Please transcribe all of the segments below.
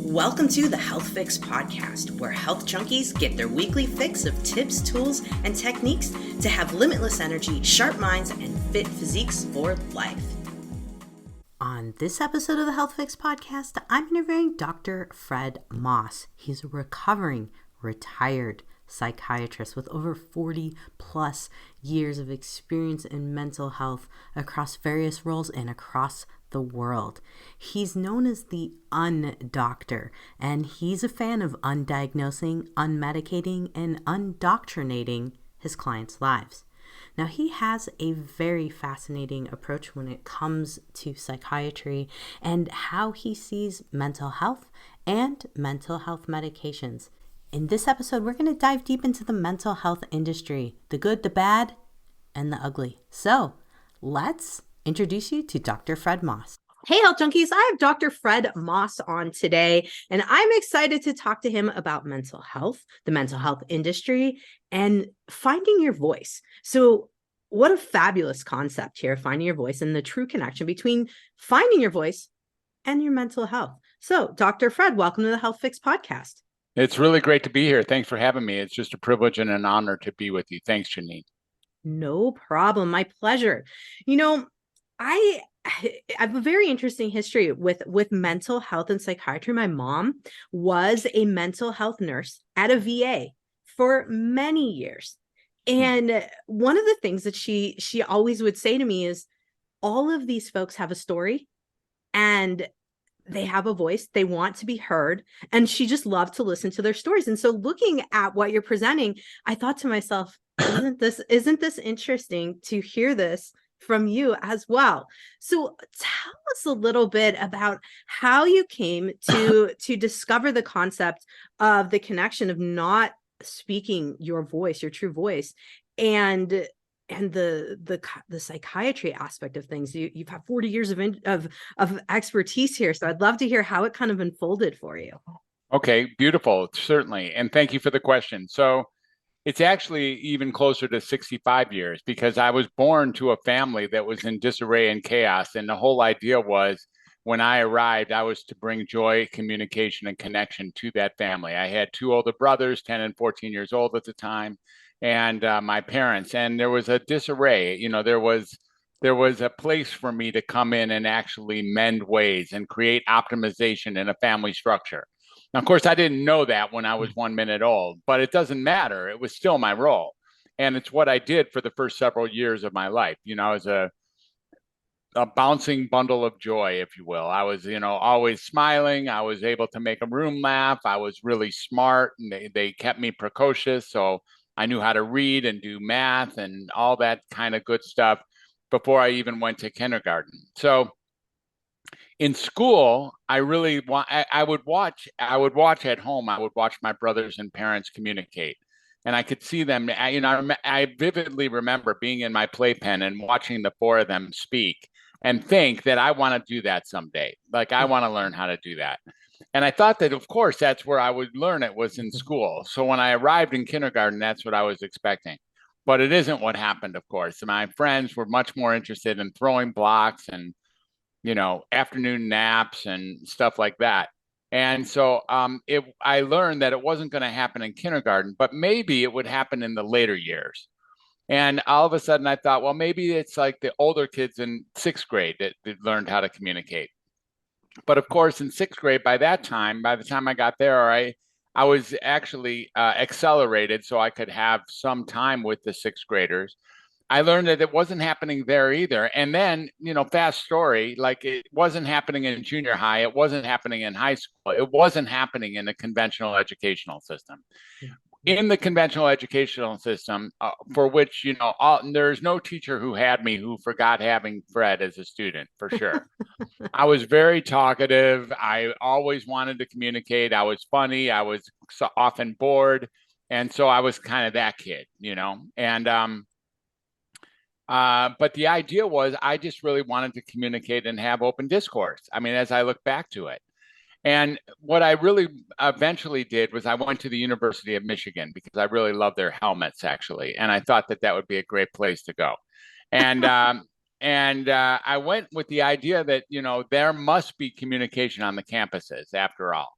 Welcome to the Health Fix podcast, where health junkies get their weekly fix of tips, tools, and techniques to have limitless energy, sharp minds, and fit physiques for life. On this episode of the Health Fix podcast, I'm interviewing Dr. Fred Moss. He's a recovering, retired psychiatrist with over 40 plus years of experience in mental health across various roles and across the world. He's known as the un-doctor, and he's a fan of un-diagnosing, un-medicating, and un-doctornating his clients' lives. Now, he has a very fascinating approach when it comes to psychiatry and how he sees mental health and mental health medications. In this episode, we're going to dive deep into the mental health industry, the good, the bad, and the ugly. So let's introduce you to Dr. Fred Moss. Hey, health junkies. I have Dr. Fred Moss on today, and I'm excited to talk to him about mental health, the mental health industry, and finding your voice. So what a fabulous concept here, finding your voice and the true connection between finding your voice and your mental health. So Dr. Fred, welcome to the Health Fix podcast. It's really great to be here. Thanks for having me. It's just a privilege and an honor to be with you. Thanks, Jannine. No problem. My pleasure. You know, I have a very interesting history with mental health and psychiatry. My mom was a mental health nurse at a VA for many years. And one of the things that she always would say to me is, all of these folks have a story and they have a voice, they want to be heard, and she just loved to listen to their stories. And so looking at what you're presenting, I thought to myself, isn't this interesting to hear this from you as well? So tell us a little bit about how you came to discover the concept of the connection of not speaking your voice, your true voice, and the psychiatry aspect of things. You've had 40 years of expertise here, so I'd love to hear how it kind of unfolded for you. Okay, beautiful, certainly, and thank you for the question. So it's actually even closer to 65 years, because I was born to a family that was in disarray and chaos. And the whole idea was, when I arrived, I was to bring joy, communication, and connection to that family. I had two older brothers, 10 and 14 years old at the time, and my parents. And there was a disarray. You know, there was a place for me to come in and actually mend ways and create optimization in a family structure. Now, of course, I didn't know that when I was 1 minute old, but it doesn't matter. It was still my role. And it's what I did for the first several years of my life. You know, I was a bouncing bundle of joy, if you will. I was, always smiling. I was able to make a room laugh. I was really smart, and they kept me precocious. So I knew how to read and do math and all that kind of good stuff before I even went to kindergarten. So in school, I would watch at home. I would watch my brothers and parents communicate, and I could see them. I vividly remember being in my playpen and watching the four of them speak and think that I want to do that someday. Like, I want to learn how to do that. And I thought that, of course, that's where I would learn it, was in school. So when I arrived in kindergarten, that's what I was expecting. But it isn't what happened, of course. My friends were much more interested in throwing blocks and afternoon naps and stuff like that. And so I learned that it wasn't going to happen in kindergarten, but maybe it would happen in the later years. And all of a sudden I thought, well, maybe it's like the older kids in sixth grade that learned how to communicate. But of course, in sixth grade, by the time I got there, I was actually accelerated so I could have some time with the sixth graders. I learned that it wasn't happening there either. And then, fast story, like, it wasn't happening in junior high. It wasn't happening in high school. It wasn't happening in the conventional educational system. In the conventional educational system, for which, there's no teacher who had me who forgot having Fred as a student, for sure. I was very talkative. I always wanted to communicate. I was funny. I was often bored. And so I was kind of that kid, and but the idea was, I just really wanted to communicate and have open discourse. I mean, as I look back to it. And what I really eventually did was I went to the University of Michigan, because I really love their helmets, actually. And I thought that would be a great place to go. And I went with the idea that, there must be communication on the campuses after all.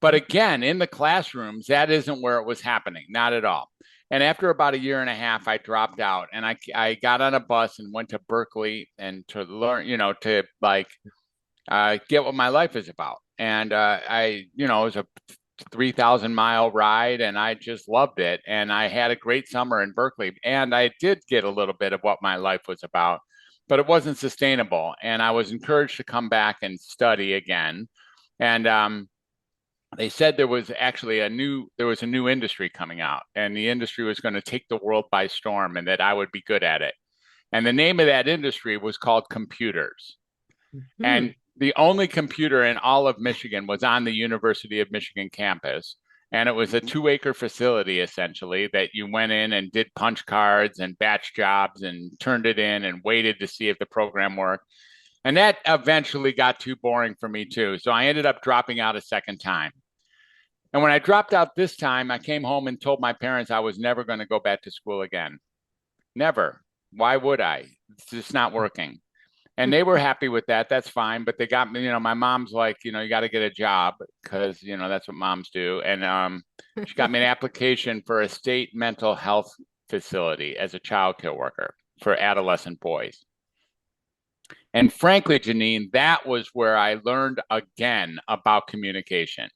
But again, in the classrooms, that isn't where it was happening, not at all. And after about a year and a half, I dropped out and I got on a bus and went to Berkeley and to learn, to like get what my life is about. And it was a 3,000-mile ride and I just loved it. And I had a great summer in Berkeley. And I did get a little bit of what my life was about, but it wasn't sustainable. And I was encouraged to come back and study again. And they said there was actually a new industry coming out, and the industry was going to take the world by storm, and that I would be good at it. And the name of that industry was called computers. Mm-hmm. And the only computer in all of Michigan was on the University of Michigan campus. And it was a 2-acre facility, essentially, that you went in and did punch cards and batch jobs and turned it in and waited to see if the program worked. And that eventually got too boring for me, too. So I ended up dropping out a second time. And when I dropped out this time, I came home and told my parents I was never going to go back to school again. Never. Why would I? It's just not working. And they were happy with that. That's fine. But they got me, my mom's like, you got to get a job because, that's what moms do. And she got me an application for a state mental health facility as a child care worker for adolescent boys. And frankly, Jannine, that was where I learned again about communication.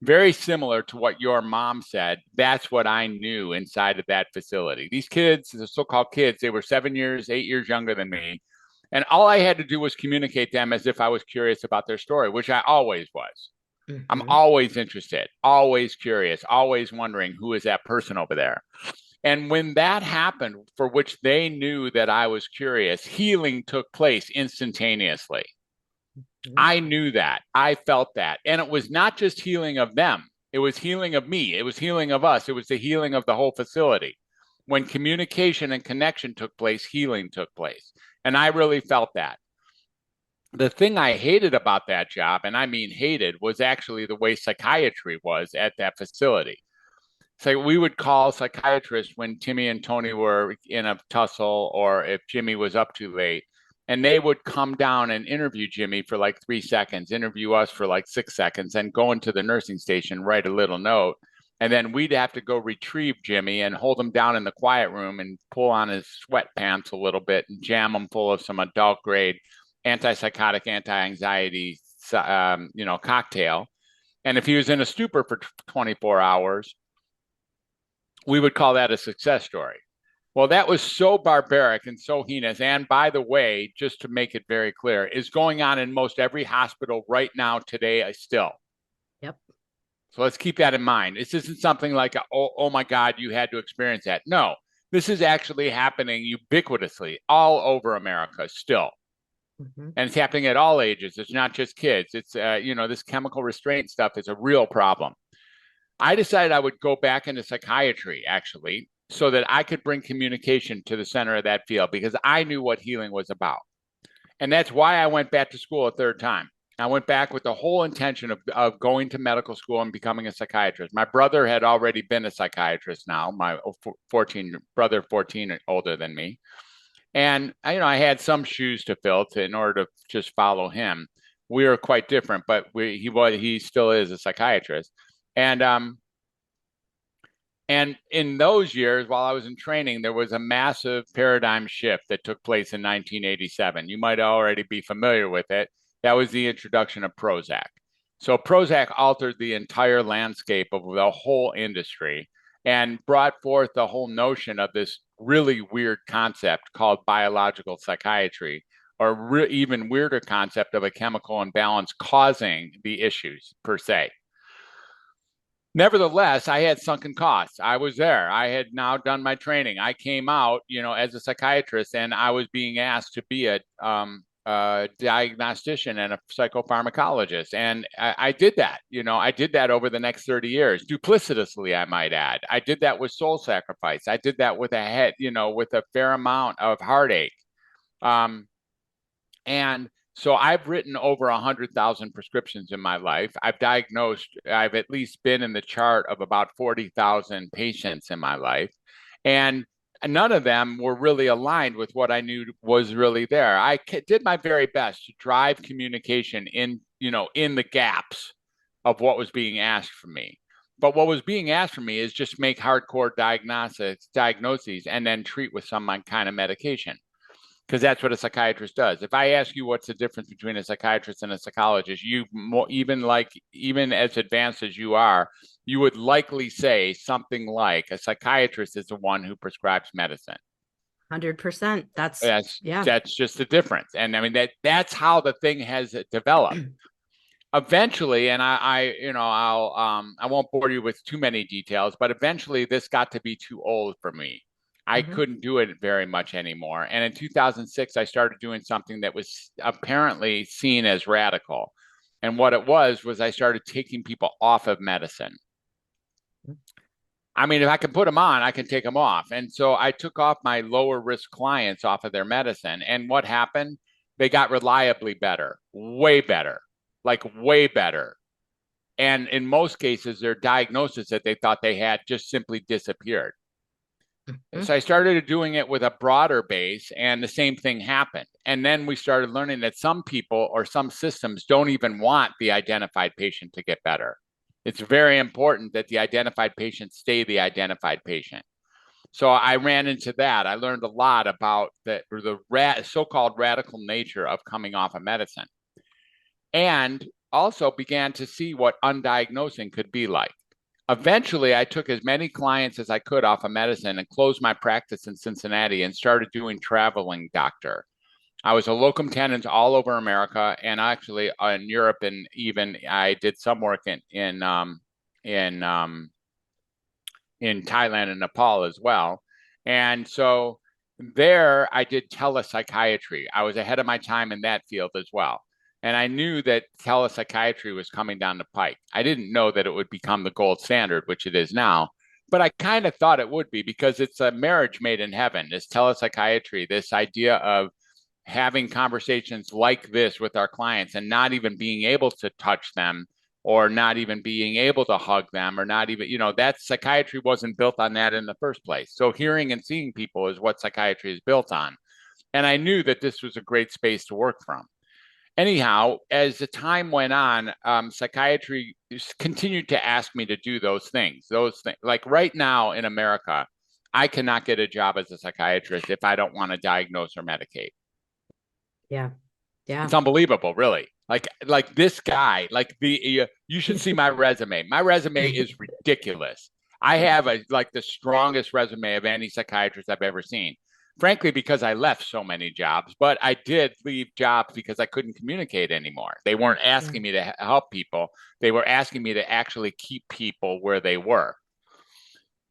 Very similar to what your mom said. That's what I knew inside of that facility. These kids, the so-called kids, they were 7 years, 8 years younger than me. And all I had to do was communicate them as if I was curious about their story, which I always was. Mm-hmm. I'm always interested, always curious, always wondering who is that person over there. And when that happened, for which they knew that I was curious, healing took place instantaneously. I knew that. I felt that. And it was not just healing of them. It was healing of me. It was healing of us. It was the healing of the whole facility. When communication and connection took place, healing took place. And I really felt that. The thing I hated about that job, and I mean hated, was actually the way psychiatry was at that facility. So we would call psychiatrists when Timmy and Tony were in a tussle or if Jimmy was up too late. And they would come down and interview Jimmy for like 3 seconds, interview us for like 6 seconds, and go into the nursing station, write a little note. And then we'd have to go retrieve Jimmy and hold him down in the quiet room and pull on his sweatpants a little bit and jam him full of some adult grade antipsychotic, anti-anxiety, cocktail. And if he was in a stupor for 24 hours, we would call that a success story. Well, that was so barbaric and so heinous. And by the way, just to make it very clear, is going on in most every hospital right now today still. Yep. So let's keep that in mind. This isn't something like, oh my God, you had to experience that. No, this is actually happening ubiquitously all over America still. Mm-hmm. And it's happening at all ages. It's not just kids. It's, this chemical restraint stuff is a real problem. I decided I would go back into psychiatry, actually, so that I could bring communication to the center of that field because I knew what healing was about. And that's why I went back to school a third time. I went back with the whole intention of going to medical school and becoming a psychiatrist. My brother had already been a psychiatrist now, my 14 older than me. And, I had some shoes to fill in order to just follow him. We are quite different, but he still is a psychiatrist. And in those years, while I was in training, there was a massive paradigm shift that took place in 1987. You might already be familiar with it. That was the introduction of Prozac. So Prozac altered the entire landscape of the whole industry and brought forth the whole notion of this really weird concept called biological psychiatry, or even weirder concept of a chemical imbalance causing the issues per se. Nevertheless, I had sunken costs. I was there. I had now done my training. I came out, as a psychiatrist, and I was being asked to be a diagnostician and a psychopharmacologist. And I did that. I did that over the next 30 years, duplicitously, I might add. I did that with soul sacrifice. I did that with with a fair amount of heartache. And so I've written over 100,000 prescriptions in my life. I've at least been in the chart of about 40,000 patients in my life. And none of them were really aligned with what I knew was really there. I did my very best to drive communication in the gaps of what was being asked from me. But what was being asked from me is just make hardcore diagnoses and then treat with some kind of medication, because that's what a psychiatrist does. If I ask you what's the difference between a psychiatrist and a psychologist, even as advanced as you are, you would likely say something like a psychiatrist is the one who prescribes medicine. 100%. That's just the difference. And I mean, that's how the thing has developed. Eventually, and I won't bore you with too many details, but eventually this got to be too old for me. I couldn't do it very much anymore. And in 2006, I started doing something that was apparently seen as radical. And what it was I started taking people off of medicine. I mean, if I can put them on, I can take them off. And so I took off my lower risk clients off of their medicine. And what happened? They got reliably better, way better. Like way better. And in most cases, their diagnosis that they thought they had just simply disappeared. So I started doing it with a broader base, and the same thing happened. And then we started learning that some people or some systems don't even want the identified patient to get better. It's very important that the identified patient stay the identified patient. So I ran into that. I learned a lot about the so-called radical nature of coming off of medicine. And also began to see what undiagnosing could be like. Eventually, I took as many clients as I could off of medicine and closed my practice in Cincinnati and started doing traveling doctor. I was a locum tenens all over America, and actually in Europe, and even I did some work in Thailand and Nepal as well. And so there I did telepsychiatry. I was ahead of my time in that field as well. And I knew that telepsychiatry was coming down the pike. I didn't know that it would become the gold standard, which it is now, but I kind of thought it would be, because it's a marriage made in heaven, this telepsychiatry, this idea of having conversations like this with our clients and not even being able to touch them, or not even being able to hug them, or not even, that psychiatry wasn't built on that in the first place. So hearing and seeing people is what psychiatry is built on. And I knew that this was a great space to work from. Anyhow, as the time went on, psychiatry continued to ask me to do those things. Like right now in America, I cannot get a job as a psychiatrist if I don't want to diagnose or medicate. Yeah. It's unbelievable, really. Like this guy, you should see my resume. My resume is ridiculous. I have the strongest resume of any psychiatrist I've ever seen. Frankly, because I left so many jobs, but I did leave jobs because I couldn't communicate anymore. They weren't asking me to help people. They were asking me to actually keep people where they were.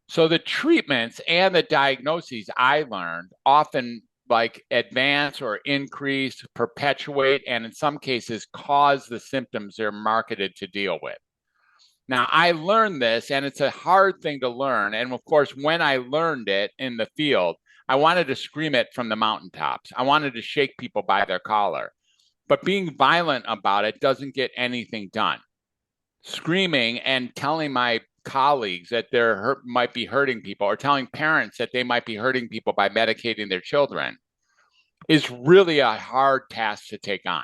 So the treatments and the diagnoses I learned often advance or increase, perpetuate, and in some cases cause the symptoms they're marketed to deal with. Now, I learned this, and it's a hard thing to learn. And of course, when I learned it in the field, I wanted to scream it from the mountaintops. I wanted to shake people by their collar. But being violent about it doesn't get anything done. Screaming and telling my colleagues that might be hurting people, or telling parents that they might be hurting people by medicating their children, is really a hard task to take on.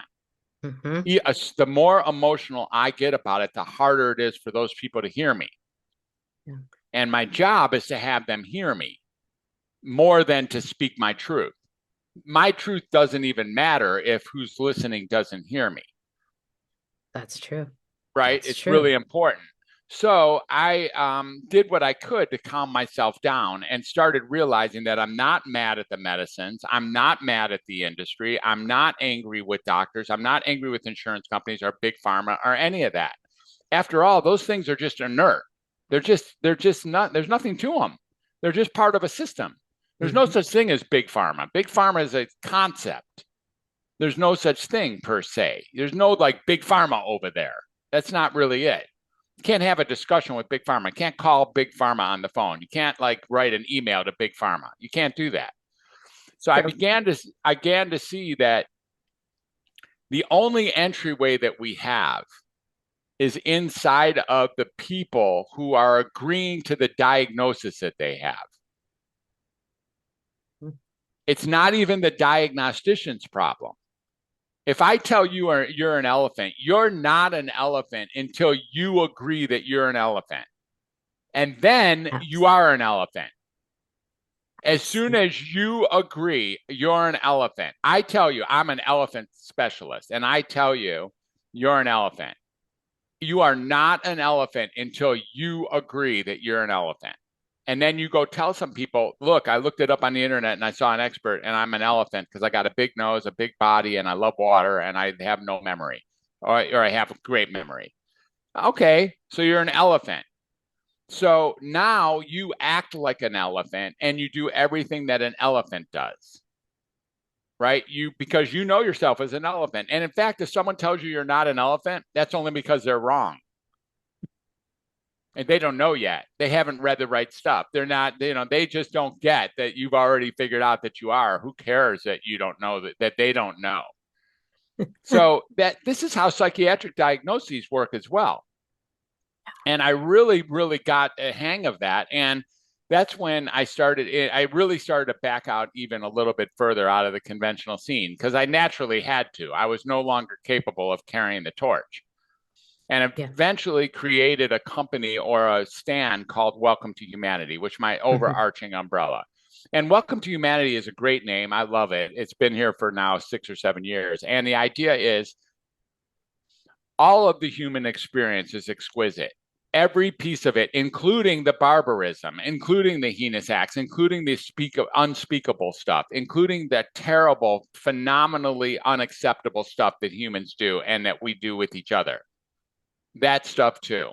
The more emotional I get about it, the harder it is for those people to hear me. And my job is to have them hear me more than to speak my truth. My truth doesn't even matter if who's listening doesn't hear me. That's true. Right? It's really important. So I did what I could to calm myself down and started realizing that I'm not mad at the medicines. I'm not mad at the industry. I'm not angry with doctors. I'm not angry with insurance companies or big pharma or any of that. After all, those things are just inert. They're just not, there's nothing to them. They're just part of a system. There's no such thing as big pharma. Big pharma is a concept. There's no such thing per se. There's no big pharma over there. That's not really it. You can't have a discussion with big pharma. You can't call big pharma on the phone. You can't write an email to big pharma. You can't do that. So I began to see that the only entryway that we have is inside of the people who are agreeing to the diagnosis that they have. It's not even the diagnostician's problem. If I tell you you're an elephant, you're not an elephant until you agree that you're an elephant. And then you are an elephant. As soon as you agree you're an elephant, I tell you I'm an elephant specialist, and I tell you you're an elephant. You are not an elephant until you agree that you're an elephant. And then you go tell some people, look, I looked it up on the internet and I saw an expert and I'm an elephant because I got a big nose, a big body, and I love water and I have no memory, or I have a great memory. Okay, so you're an elephant. So now you act like an elephant and you do everything that an elephant does, right? Because you know yourself as an elephant. And in fact, if someone tells you you're not an elephant, that's only because they're wrong. And they don't know yet. They haven't read the right stuff. They're not, they just don't get that you've already figured out that you are. Who cares that you don't know that they don't know? So this is how psychiatric diagnoses work as well. And I really, really got a hang of that. And that's when I really started to back out even a little bit further out of the conventional scene because I naturally had to. I was no longer capable of carrying the torch. And eventually created a company or a stand called Welcome to Humanity, which is my overarching umbrella. And Welcome to Humanity is a great name. I love it. It's been here for now 6 or 7 years. And the idea is all of the human experience is exquisite. Every piece of it, including the barbarism, including the heinous acts, including the unspeakable stuff, including the terrible, phenomenally unacceptable stuff that humans do and that we do with each other. That stuff too.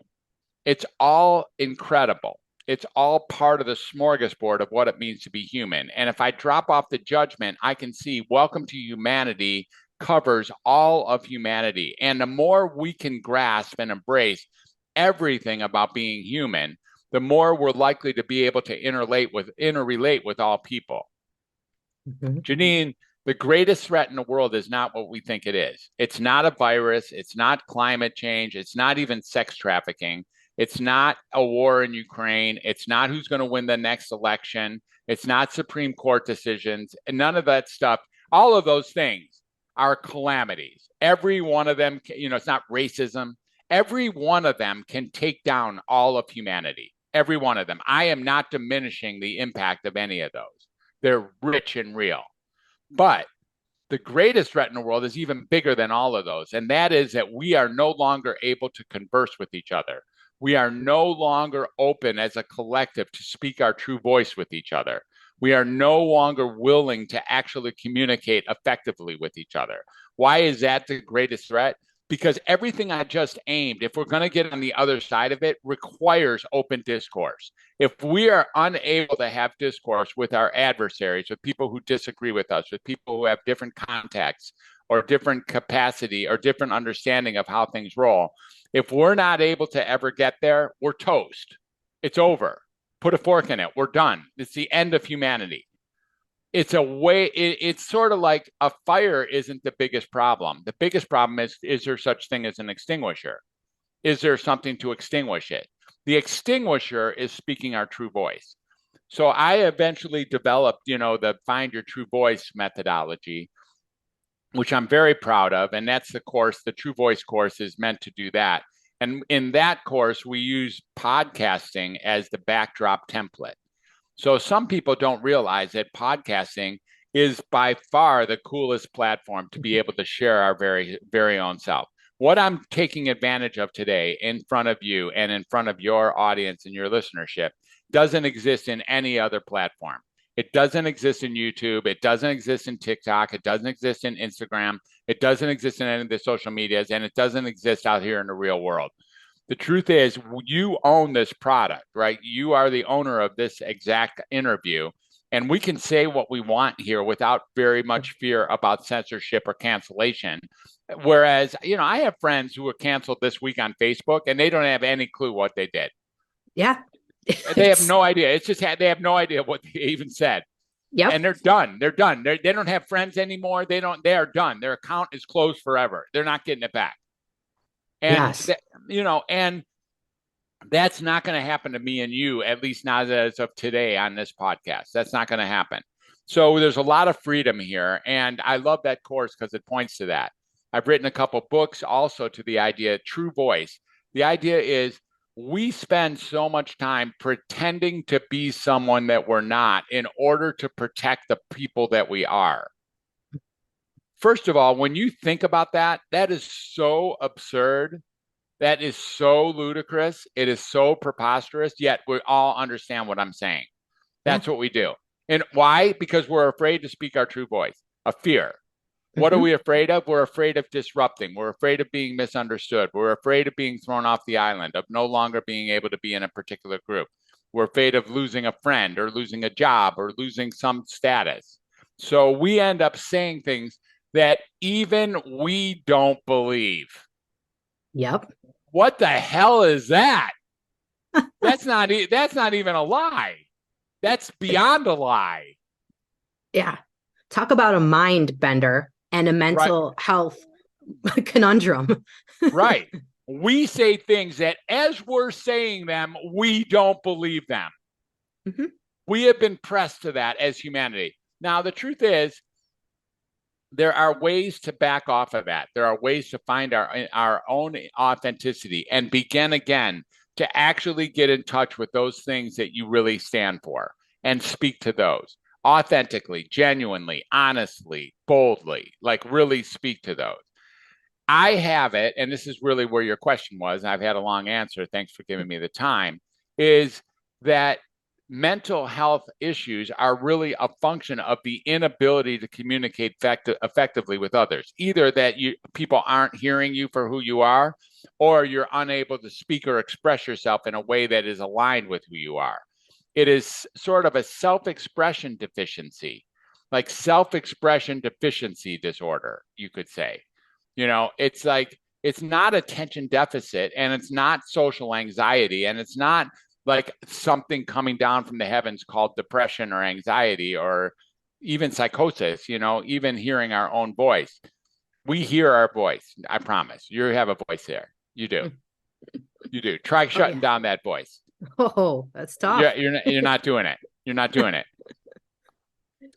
It's all incredible. It's all part of the smorgasbord of what it means to be human. And if I drop off the judgment, I can see Welcome to Humanity covers all of humanity. And the more we can grasp and embrace everything about being human, the more we're likely to be able to interrelate with all people. Jannine, the greatest threat in the world is not what we think it is. It's not a virus. It's not climate change. It's not even sex trafficking. It's not a war in Ukraine. It's not who's going to win the next election. It's not Supreme Court decisions. And none of that stuff. All of those things are calamities. Every one of them, it's not racism. Every one of them can take down all of humanity. Every one of them. I am not diminishing the impact of any of those. They're rich and real. But the greatest threat in the world is even bigger than all of those. And that is that we are no longer able to converse with each other. We are no longer open as a collective to speak our true voice with each other. We are no longer willing to actually communicate effectively with each other. Why is that the greatest threat? Because everything I just aimed, if we're going to get on the other side of it, requires open discourse. If we are unable to have discourse with our adversaries, with people who disagree with us, with people who have different contexts or different capacity or different understanding of how things roll, if we're not able to ever get there, we're toast. It's over. Put a fork in it. We're done. It's the end of humanity. It's sort of like a fire isn't the biggest problem. The biggest problem is there such thing as an extinguisher? Is there something to extinguish it? The extinguisher is speaking our true voice. So I eventually developed, the Find Your True Voice methodology, which I'm very proud of. And that's the course, the True Voice course is meant to do that. And in that course, we use podcasting as the backdrop template. So some people don't realize that podcasting is by far the coolest platform to be able to share our very, very own self. What I'm taking advantage of today in front of you and in front of your audience and your listenership doesn't exist in any other platform. It doesn't exist in YouTube. It doesn't exist in TikTok. It doesn't exist in Instagram. It doesn't exist in any of the social medias, and it doesn't exist out here in the real world. The truth is, you own this product, right? You are the owner of this exact interview, and we can say what we want here without very much fear about censorship or cancellation. Whereas, I have friends who were canceled this week on Facebook, and they don't have any clue what they did. Yeah. They have no idea. It's just they have no idea what they even said. Yep. And they're done. They're done. They don't have friends anymore. They are done. Their account is closed forever. They're not getting it back. And, yes. And that's not going to happen to me and you, at least not as of today on this podcast. That's not going to happen. So there's a lot of freedom here. And I love that course because it points to that. I've written a couple books also to the idea true voice. The idea is we spend so much time pretending to be someone that we're not in order to protect the people that we are. First of all, when you think about that, that is so absurd. That is so ludicrous. It is so preposterous, yet we all understand what I'm saying. That's what we do. And why? Because we're afraid to speak our true voice, a fear. What are we afraid of? We're afraid of disrupting. We're afraid of being misunderstood. We're afraid of being thrown off the island, of no longer being able to be in a particular group. We're afraid of losing a friend or losing a job or losing some status. So we end up saying things that even we don't believe. Yep. What the hell is that? That's not even a lie. That's beyond a lie. Yeah. Talk about a mind bender and a mental health conundrum. Right. We say things that as we're saying them, we don't believe them. We have been pressed to that as humanity. Now, the truth is, there are ways to back off of that. There are ways to find our own authenticity and begin again to actually get in touch with those things that you really stand for and speak to those authentically, genuinely, honestly, boldly, like really speak to those. I have it, and this is really where your question was, and I've had a long answer. Thanks for giving me the time, is that mental health issues are really a function of the inability to communicate effectively with others. Either that people aren't hearing you for who you are, or you're unable to speak or express yourself in a way that is aligned with who you are. It is sort of a self-expression deficiency, like self-expression deficiency disorder, you could say. It's like, it's not attention deficit, and it's not social anxiety, and it's not like something coming down from the heavens called depression or anxiety or even psychosis, even hearing our own voice. We hear our voice. I promise. You have a voice there. You do. You do. Try shutting down that voice. Oh, that's tough. You're not doing it. You're not doing it.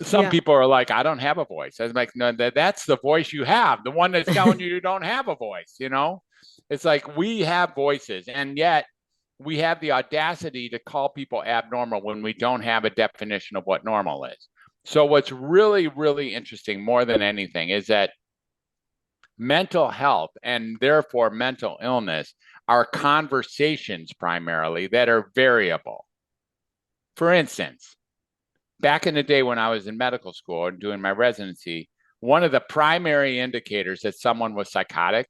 Some people are like, I don't have a voice. I was like, no, that's the voice you have. The one that's telling you don't have a voice, It's like we have voices, and yet we have the audacity to call people abnormal when we don't have a definition of what normal is. So what's really, really interesting more than anything is that mental health and therefore mental illness are conversations primarily that are variable. For instance, back in the day when I was in medical school and doing my residency, one of the primary indicators that someone was psychotic,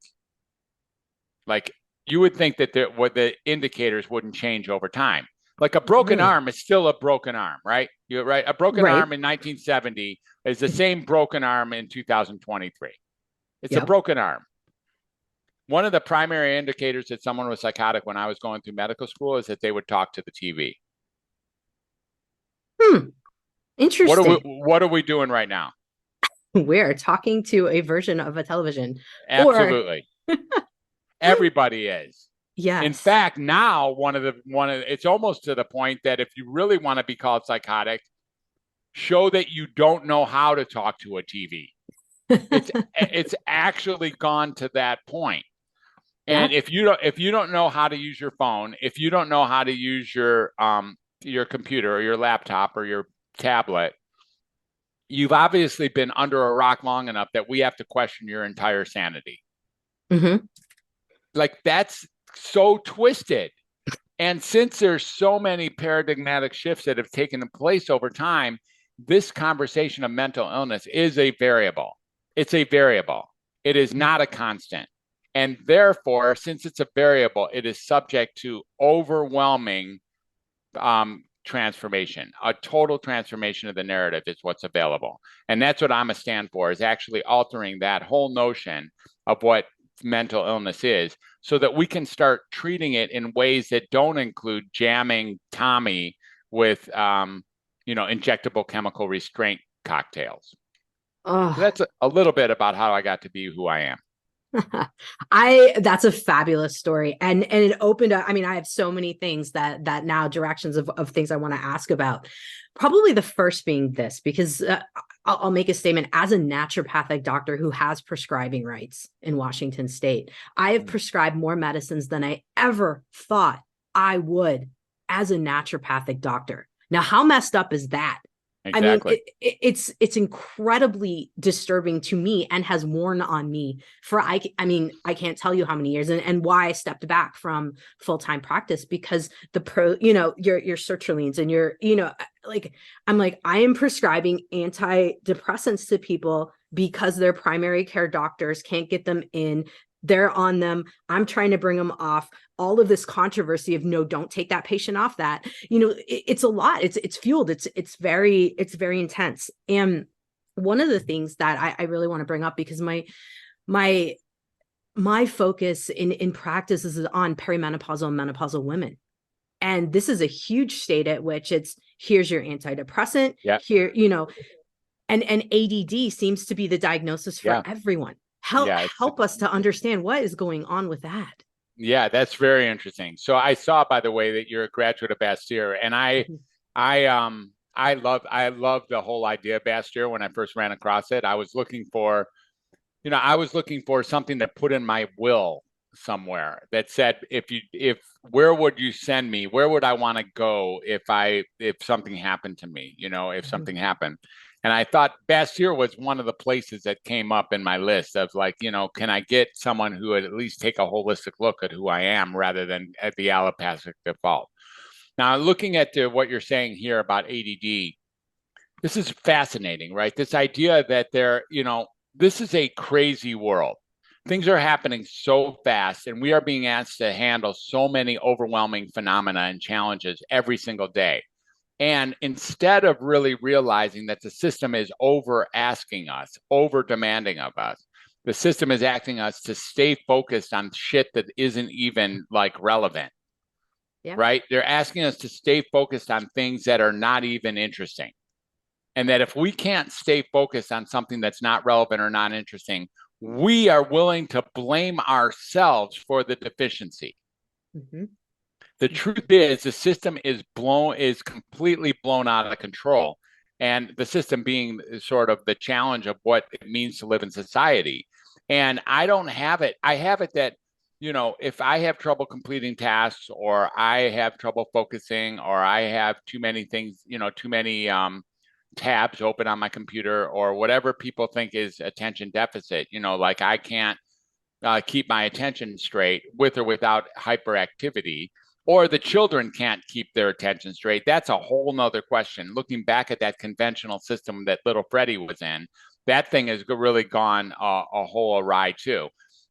like you would think that the indicators wouldn't change over time. Like a broken arm is still a broken arm, right? You're right. A broken arm in 1970 is the same broken arm in 2023. It's a broken arm. One of the primary indicators that someone was psychotic when I was going through medical school is that they would talk to the TV. Interesting. What are we doing right now? We're talking to a version of a television. Absolutely. Everybody is. Yes. In fact, now it's almost to the point that if you really want to be called psychotic, show that you don't know how to talk to a TV. It's actually gone to that point. And if you don't know how to use your phone, if you don't know how to use your computer or your laptop or your tablet, you've obviously been under a rock long enough that we have to question your entire sanity. Like, that's so twisted. And since there's so many paradigmatic shifts that have taken place over time, this conversation of mental illness is a variable. It's a variable. It is not a constant. And therefore, since it's a variable, it is subject to overwhelming transformation. A total transformation of the narrative is what's available. And that's what I'm a stand for, is actually altering that whole notion of what mental illness is, so that we can start treating it in ways that don't include jamming Tommy with injectable chemical restraint cocktails. So that's a little bit about how I got to be who I am. That's a fabulous story. And it opened up, I mean, I have so many things that now directions of things I want to ask about. Probably the first being this, because I'll make a statement as a naturopathic doctor who has prescribing rights in Washington state. I have prescribed more medicines than I ever thought I would as a naturopathic doctor. Now, how messed up is that? Exactly. I mean, it's incredibly disturbing to me and has worn on me for, I mean, I can't tell you how many years, and why I stepped back from full-time practice, because your sertralines and like, I'm like, I am prescribing antidepressants to people because their primary care doctors can't get them in. They're on them. I'm trying to bring them off. All of this controversy of, no, don't take that patient off that. It's a lot. It's fueled. It's very intense. And one of the things that I really want to bring up, because my focus in practice is on perimenopausal and menopausal women. And this is a huge state at which here's your antidepressant. Yeah. Here, and ADD seems to be the diagnosis for everyone. Help us to understand what is going on with that. Yeah, that's very interesting. So I saw, by the way, that you're a graduate of Bastyr, and I love the whole idea of Bastyr. When I first ran across it, I was looking for something to put in my will somewhere that said, if where would you send me? Where would I want to go if something happened to me? If something happened. And I thought Bastyr was one of the places that came up in my list of, like, can I get someone who would at least take a holistic look at who I am rather than at the allopathic default. Now, looking at what you're saying here about ADD, this is fascinating, right? This idea that this is a crazy world. Things are happening so fast, and we are being asked to handle so many overwhelming phenomena and challenges every single day. And instead of really realizing that the system is over asking us, over demanding of us, the system is asking us to stay focused on shit that isn't even like relevant. Yeah. Right? They're asking us to stay focused on things that are not even interesting. And that if we can't stay focused on something that's not relevant or not interesting, we are willing to blame ourselves for the deficiency. Mm-hmm. The truth is, the system is completely blown out of control. And the system being sort of the challenge of what it means to live in society. And I don't have it. I have it that, if I have trouble completing tasks, or I have trouble focusing, or I have too many things, too many tabs open on my computer, or whatever people think is attention deficit, like I can't keep my attention straight with or without hyperactivity, or the children can't keep their attention straight. That's a whole nother question. Looking back at that conventional system that little Freddie was in, that thing has really gone a whole awry too.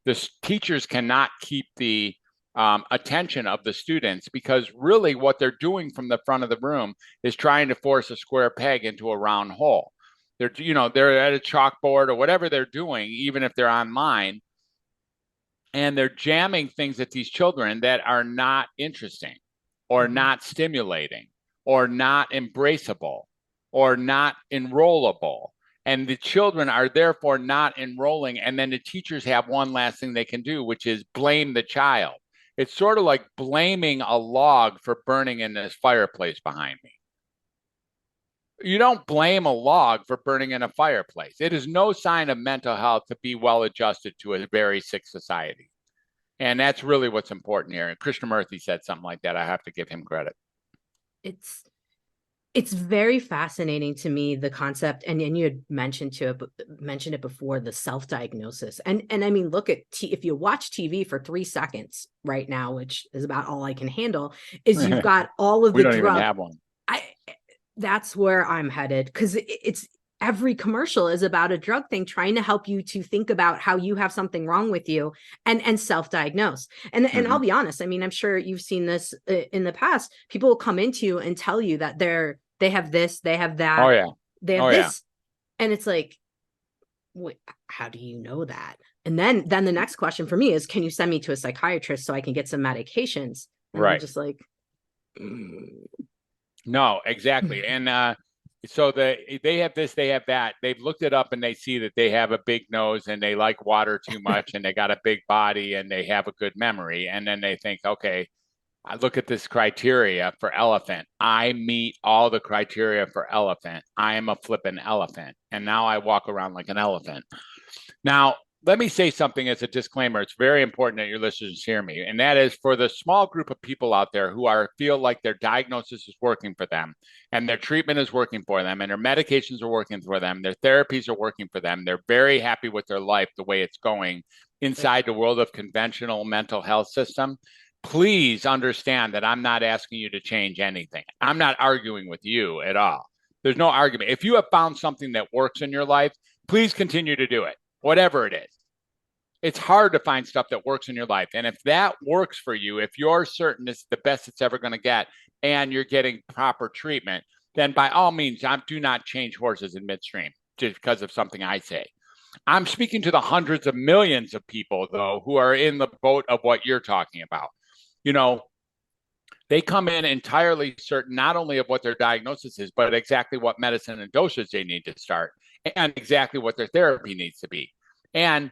The teachers cannot keep the attention of the students, because really what they're doing from the front of the room is trying to force a square peg into a round hole. They're at a chalkboard or whatever they're doing, even if they're online, and they're jamming things at these children that are not interesting, or not stimulating, or not embraceable, or not enrollable. And the children are therefore not enrolling. And then the teachers have one last thing they can do, which is blame the child. It's sort of like blaming a log for burning in this fireplace behind me. You don't blame a log for burning in a fireplace. It is no sign of mental health to be well adjusted to a very sick society. And that's really what's important here. And Krishnamurti said something like that. I have to give him credit. It's very fascinating to me, the concept, and you had mentioned it before, the self-diagnosis. And I mean, look at if you watch TV for 3 seconds right now, which is about all I can handle, is you've got all of the drugs. We don't even have one. That's where I'm headed, because it's every commercial is about a drug thing, trying to help you to think about how you have something wrong with you and self-diagnose. And I'll be honest, I mean, I'm sure you've seen this in the past. People will come into you and tell you that they have this, they have that. Oh, yeah. They have this. Yeah. And it's like, wait, how do you know that? And then the next question for me is, can you send me to a psychiatrist so I can get some medications? And right. I'm just like, No, exactly. And So they have this, they have that. They've looked it up and they see that they have a big nose and they like water too much and they got a big body and they have a good memory. And then they think, okay, I look at this criteria for elephant. I meet all the criteria for elephant. I am a flippin' elephant. And now I walk around like an elephant. Now, let me say something as a disclaimer. It's very important that your listeners hear me. And that is for the small group of people out there who feel like their diagnosis is working for them and their treatment is working for them and their medications are working for them, their therapies are working for them. They're very happy with their life, the way it's going inside the world of conventional mental health system. Please understand that I'm not asking you to change anything. I'm not arguing with you at all. There's no argument. If you have found something that works in your life, please continue to do it, whatever it is. It's hard to find stuff that works in your life. And if that works for you, if you're certain it's the best it's ever going to get and you're getting proper treatment, then by all means, do not change horses in midstream just because of something I say. I'm speaking to the hundreds of millions of people, though, who are in the boat of what you're talking about. You know, they come in entirely certain not only of what their diagnosis is, but exactly what medicine and dosage they need to start and exactly what their therapy needs to be. And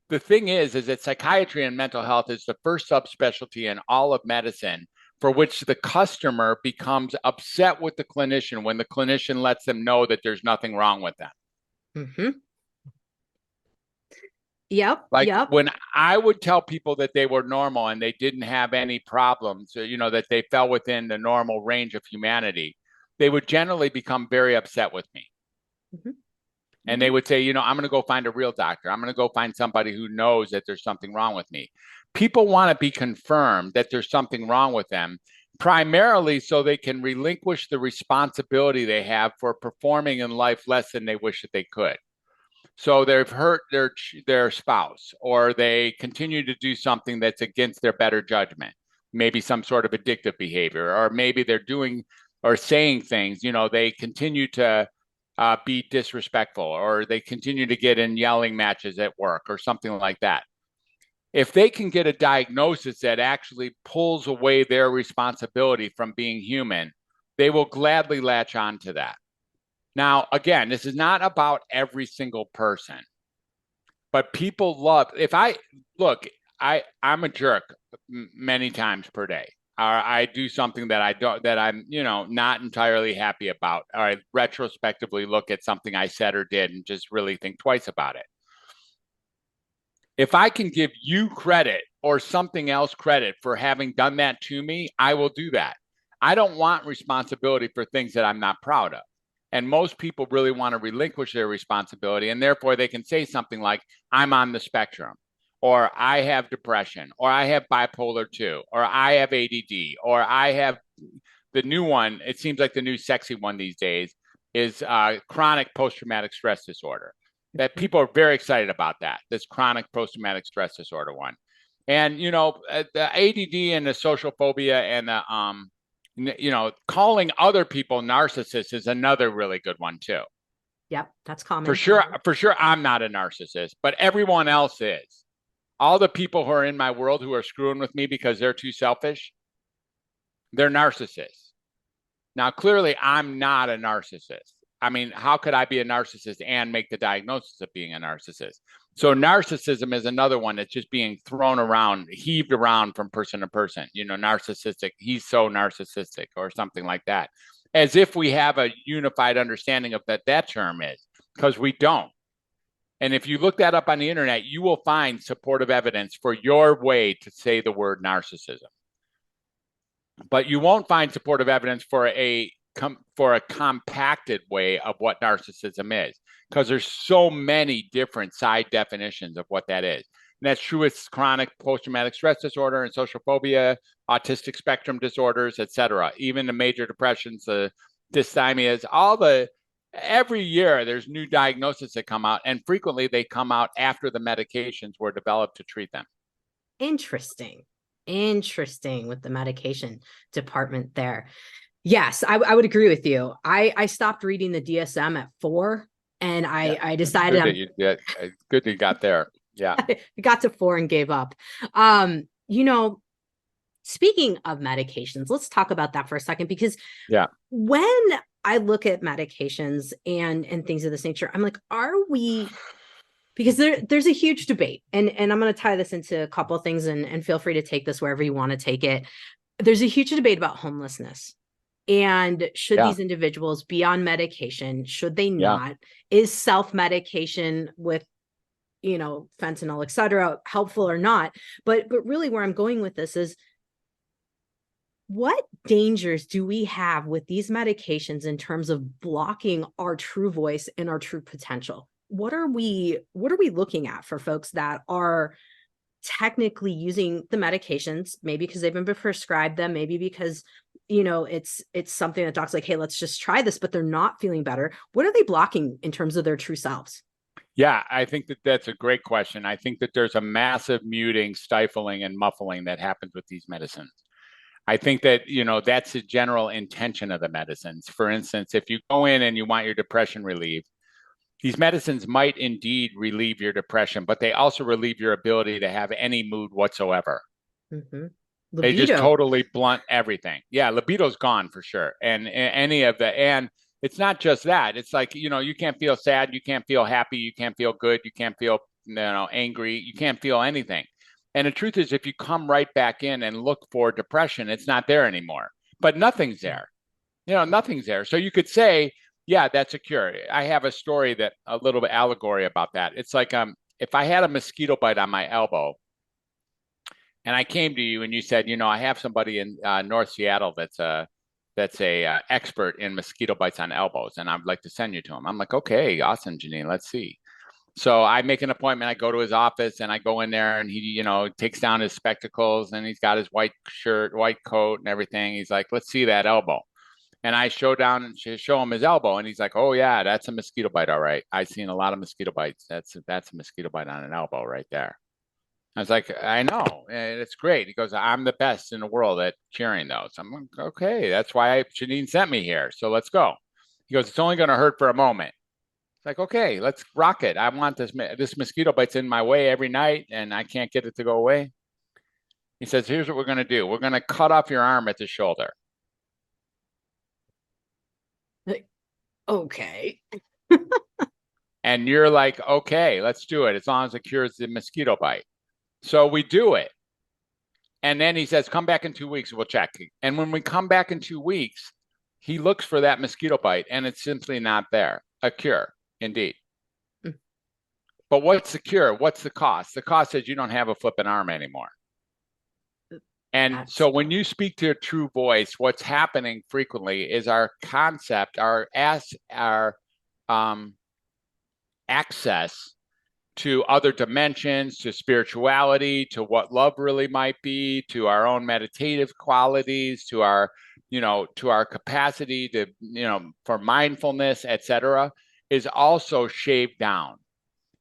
the thing is that psychiatry and mental health is the first subspecialty in all of medicine for which the customer becomes upset with the clinician when the clinician lets them know that there's nothing wrong with them. Mm-hmm. Yep. Like yep. when I would tell people that they were normal and they didn't have any problems, that they fell within the normal range of humanity, they would generally become very upset with me. Mm-hmm. And they would say, I'm going to go find a real doctor. I'm going to go find somebody who knows that there's something wrong with me. People want to be confirmed that there's something wrong with them, primarily so they can relinquish the responsibility they have for performing in life less than they wish that they could. So they've hurt their spouse, or they continue to do something that's against their better judgment, maybe some sort of addictive behavior, or maybe they're doing or saying things, they continue to be disrespectful, or they continue to get in yelling matches at work or something like that. If they can get a diagnosis that actually pulls away their responsibility from being human, they will gladly latch on to that. Now, again, this is not about every single person, but people love, I'm a jerk many times per day. I do something that I'm, not entirely happy about. Or I retrospectively look at something I said or did and just really think twice about it. If I can give you credit or something else credit for having done that to me, I will do that. I don't want responsibility for things that I'm not proud of. And most people really want to relinquish their responsibility, and therefore they can say something like, I'm on the spectrum, or I have depression, or I have bipolar 2, or I have ADD, or I have the new one. It seems like the new sexy one these days is chronic post-traumatic stress disorder. That people are very excited about that, this chronic post-traumatic stress disorder one. And, the ADD and the social phobia and the, calling other people narcissists is another really good one too. Yep, that's common. For sure, I'm not a narcissist, but everyone else is. All the people who are in my world who are screwing with me because they're too selfish, they're narcissists. Now, clearly, I'm not a narcissist. I mean, how could I be a narcissist and make the diagnosis of being a narcissist? So narcissism is another one that's just being thrown around, heaved around from person to person. Narcissistic, he's so narcissistic or something like that, as if we have a unified understanding of that term is, because we don't. And if you look that up on the internet, you will find supportive evidence for your way to say the word narcissism. But you won't find supportive evidence for a compacted way of what narcissism is, because there's so many different side definitions of what that is. And that's true with chronic post-traumatic stress disorder and social phobia, autistic spectrum disorders, etc. Even the major depressions, the dysthymia, every year there's new diagnoses that come out, and frequently they come out after the medications were developed to treat them. Interesting with the medication department there. Yes, I would agree with you. I stopped reading the DSM at 4, and I decided good that you got there. Yeah. I got to 4 and gave up. Speaking of medications, let's talk about that for a second, because when I look at medications and things of this nature. I'm like, are we, because there's a huge debate, and I'm going to tie this into a couple of things, and feel free to take this wherever you want to take it. There's a huge debate about homelessness. And should these individuals be on medication? Should they not? Is self-medication with, fentanyl, et cetera, helpful or not? But really where I'm going with this is, what dangers do we have with these medications in terms of blocking our true voice and our true potential? What are we looking at for folks that are technically using the medications, maybe because they've been prescribed them, maybe because it's something that doc's like, hey, let's just try this, but they're not feeling better? What are they blocking in terms of their true selves? Yeah, I think that that's a great question. I think that there's a massive muting, stifling, and muffling that happens with these medicines. I think that, that's the general intention of the medicines. For instance, if you go in and you want your depression relieved, these medicines might indeed relieve your depression, but they also relieve your ability to have any mood whatsoever. Mm-hmm. They just totally blunt everything. Yeah, libido's gone for sure. And it's not just that. It's like, you can't feel sad, you can't feel happy, you can't feel good, you can't feel, angry, you can't feel anything. And the truth is, if you come right back in and look for depression, it's not there anymore. But nothing's there. Nothing's there. So you could say, yeah, that's a cure. I have a story that a little bit allegory about that. It's like if I had a mosquito bite on my elbow, and I came to you and you said, I have somebody in North Seattle that's a expert in mosquito bites on elbows, and I'd like to send you to him. I'm like, okay, awesome, Jannine, let's see. So I make an appointment. I go to his office and I go in there, and he, takes down his spectacles, and he's got his white shirt, white coat, and everything. He's like, let's see that elbow. And I show him his elbow, and he's like, oh yeah, that's a mosquito bite, all right. I've seen a lot of mosquito bites. That's a mosquito bite on an elbow right there. I was like, I know, and it's great. He goes, I'm the best in the world at curing those. I'm like, okay, that's why Jannine sent me here. So let's go. He goes, it's only going to hurt for a moment. It's like, okay, let's rock it. I want this mosquito bite's in my way every night, and I can't get it to go away. He says, here's what we're going to do. We're going to cut off your arm at the shoulder. Okay. And you're like, okay, let's do it, as long as it cures the mosquito bite. So we do it. And then he says, come back in 2 weeks, we'll check. And when we come back in 2 weeks, he looks for that mosquito bite, and it's simply not there. A cure, indeed. But what's the cure? What's the cost? The cost is you don't have a flipping arm anymore. And so when you speak to a true voice, what's happening frequently is our concept, our access to other dimensions, to spirituality, to what love really might be, to our own meditative qualities, to our, to our capacity to, for mindfulness, etc., is also shaved down.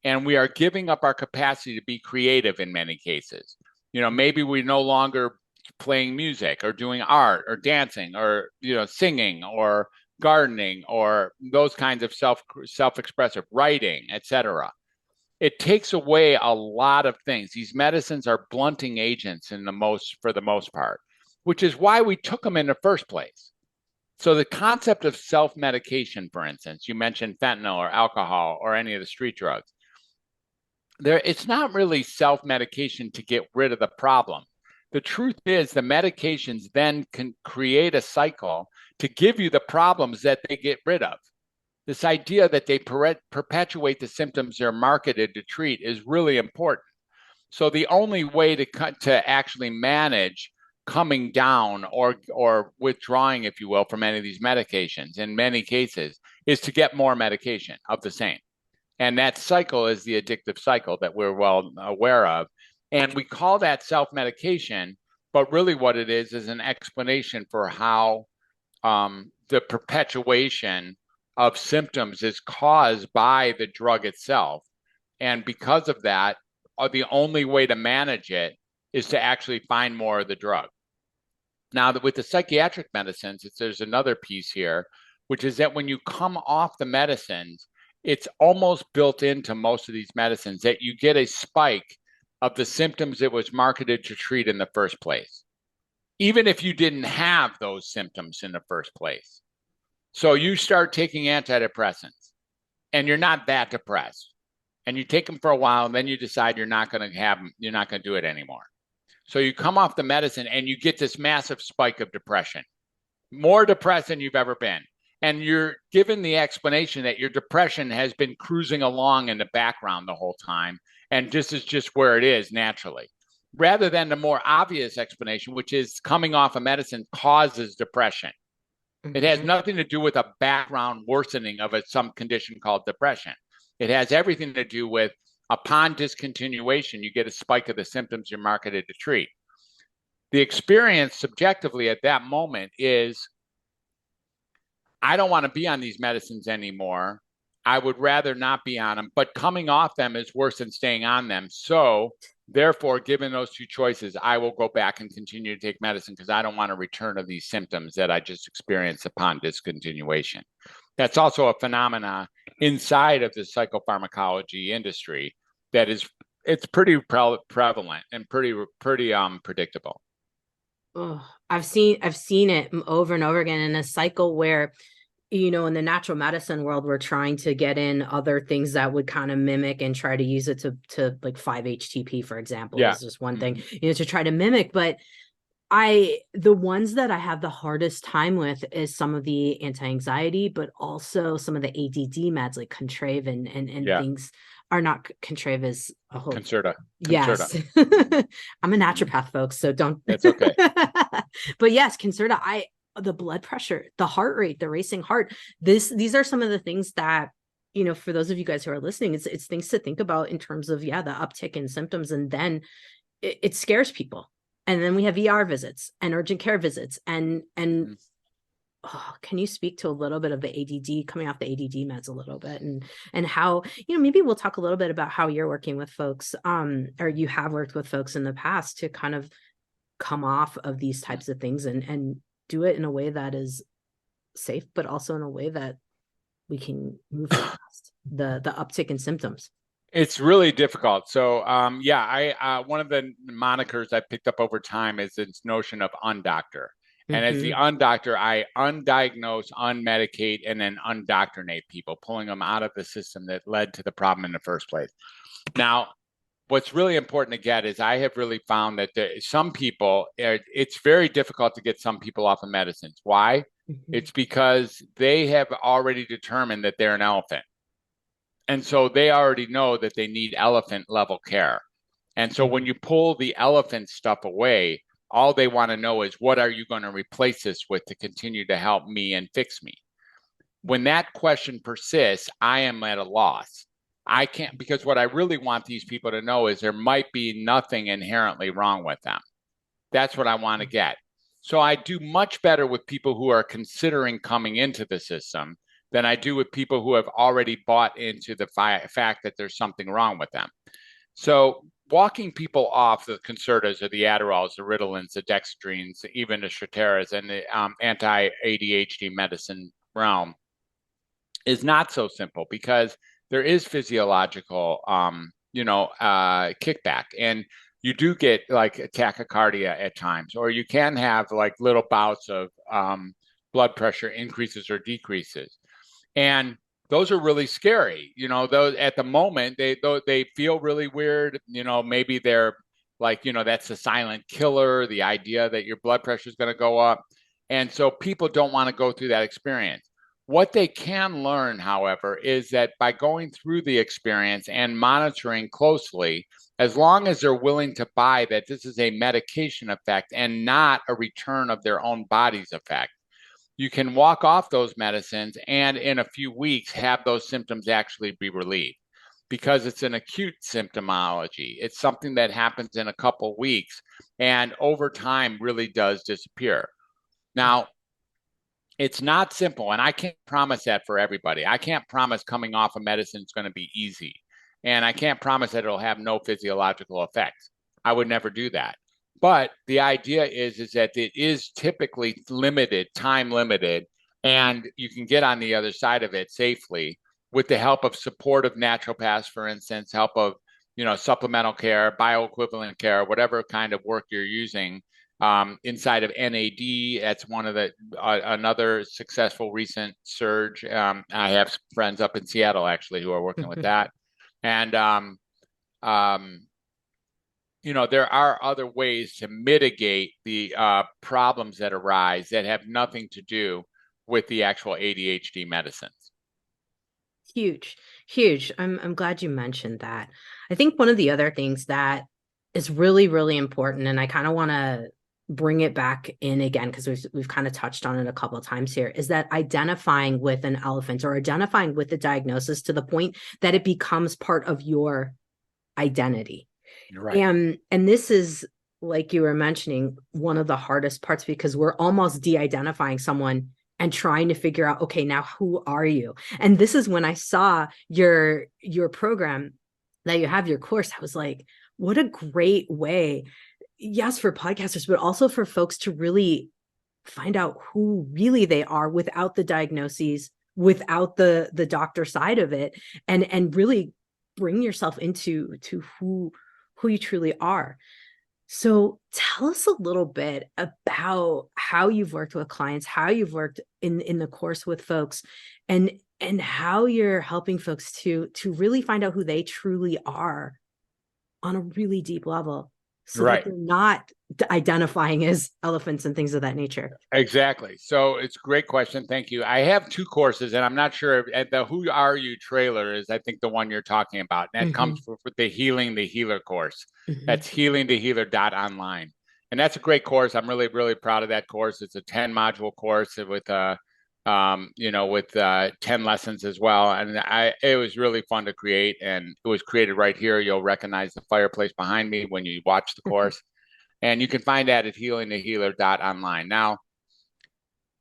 And we are giving up our capacity to be creative in many cases. Maybe we're no longer playing music or doing art or dancing or, singing or gardening or those kinds of self-expressive writing, etc. It takes away a lot of things. These medicines are blunting agents for the most part, which is why we took them in the first place. So the concept of self-medication, for instance, you mentioned fentanyl or alcohol or any of the street drugs. It's not really self-medication to get rid of the problem. The truth is the medications then can create a cycle to give you the problems that they get rid of. This idea that they perpetuate the symptoms they're marketed to treat is really important. So the only way to actually manage coming down or withdrawing, if you will, from any of these medications in many cases is to get more medication of the same. And that cycle is the addictive cycle that we're well aware of. And we call that self-medication, but really what it is an explanation for how the perpetuation of symptoms is caused by the drug itself. And because of that, the only way to manage it is to actually find more of the drug. Now, with the psychiatric medicines, there's another piece here, which is that when you come off the medicines, it's almost built into most of these medicines that you get a spike of the symptoms it was marketed to treat in the first place, even if you didn't have those symptoms in the first place. So you start taking antidepressants and you're not that depressed. And you take them for a while, and then you decide you're not going to have them, you're not going to do it anymore. So you come off the medicine and you get this massive spike of depression, more depressed than you've ever been. And you're given the explanation that your depression has been cruising along in the background the whole time. And this is just where it is naturally, rather than the more obvious explanation, which is coming off of medicine causes depression. It has Mm-hmm. nothing to do with a background worsening of some condition called depression. It has everything to do with upon discontinuation, you get a spike of the symptoms you're marketed to treat. The experience subjectively at that moment is, I don't want to be on these medicines anymore. I would rather not be on them, but coming off them is worse than staying on them. So therefore, given those two choices, I will go back and continue to take medicine because I don't want a return of these symptoms that I just experienced upon discontinuation. That's also a phenomena inside of the psychopharmacology industry that is, it's pretty prevalent and pretty predictable. Oh, I've seen it over and over again in a cycle where, you know, in the natural medicine world, we're trying to get in other things that would kind of mimic and try to use it to like 5-HTP, for example, Yeah. is just one thing, you know, to try to mimic. But the ones that I have the hardest time with is some of the anti-anxiety, but also some of the ADD meds like Contrave and Yeah. things are not. Contrave is a whole. Concerta. Yes. I'm a naturopath, folks, so don't. That's okay. But yes, Concerta, the blood pressure, the heart rate, the racing heart, these are some of the things that, you know, for those of you guys who are listening, it's things to think about in terms of, yeah, the uptick in symptoms. And then it scares people. And then we have ER visits and urgent care visits. And can you speak to a little bit of the ADD, coming off the ADD meds a little bit, and how, you know, maybe we'll talk a little bit about how you're working with folks, or you have worked with folks in the past to kind of come off of these types of things and do it in a way that is safe, but also in a way that we can move past the uptick in symptoms. It's really difficult. So, I one of the monikers I picked up over time is this notion of un-doctor. And as the un-doctor, I undiagnose, unmedicate, and then un-doctornate people, pulling them out of the system that led to the problem in the first place. Now, what's really important to get is I have really found that some people, it's very difficult to get some people off of medicines. Why? It's because they have already determined that they're an elephant. And so they already know that they need elephant level care. And so when you pull the elephant stuff away, all they want to know is, what are you going to replace this with to continue to help me and fix me? When that question persists, I am at a loss. I can't, because what I really want these people to know is there might be nothing inherently wrong with them. That's what I want to get. So I do much better with people who are considering coming into the system than I do with people who have already bought into the fact that there's something wrong with them. So walking people off the Concertas or the Adderalls, the Ritalins, the Dextrins, even the Strateras, and the anti-ADHD medicine realm is not so simple, because there is physiological, kickback. And you do get like tachycardia at times, or you can have like little bouts of blood pressure increases or decreases. And those are really scary. You know, those at the moment, they feel really weird. You know, maybe they're like, you know, that's the silent killer, the idea that your blood pressure is going to go up. And so people don't want to go through that experience. What they can learn, however, is that by going through the experience and monitoring closely, as long as they're willing to buy that this is a medication effect and not a return of their own body's effect, you can walk off those medicines and in a few weeks have those symptoms actually be relieved, because it's an acute symptomology. It's something that happens in a couple of weeks and over time really does disappear. Now, it's not simple, and I can't promise that for everybody. I can't promise coming off of medicine is going to be easy, and I can't promise that it'll have no physiological effects. I would never do that. But the idea is that it is typically limited, time limited, and you can get on the other side of it safely with the help of supportive naturopaths, for instance, help of, you know, supplemental care, bioequivalent care, whatever kind of work you're using inside of NAD. That's one of the another successful recent surge. I have friends up in Seattle actually who are working with that, and there are other ways to mitigate the problems that arise that have nothing to do with the actual ADHD medicines. Huge, huge. I'm glad you mentioned that. I think one of the other things that is really, really important, and I kind of want to bring it back in again because we've kind of touched on it a couple of times here, is that identifying with an elephant or identifying with the diagnosis to the point that it becomes part of your identity. You're right. And this is, like you were mentioning, one of the hardest parts because we're almost de-identifying someone and trying to figure out, okay, now who are you? And this is when I saw your program that you have, your course. I was like, what a great way, yes, for podcasters, but also for folks to really find out who really they are without the diagnoses, without the doctor side of it, and really bring yourself into who you truly are. So tell us a little bit about how you've worked with clients, how you've worked in the course with folks, and how you're helping folks to really find out who they truly are on a really deep level, so that they're not identifying as elephants and things of that nature. Exactly. So it's a great question. Thank you. I have two courses, and I'm not sure if the Who Are You trailer is, I think, the one you're talking about. And that comes with the Healing the Healer course. That's healingthehealer.online. And that's a great course. I'm really, really proud of that course. It's a 10-module course with 10 lessons as well. And it was really fun to create, and it was created right here. You'll recognize the fireplace behind me when you watch the course. And you can find that at healingthehealer.online. Now,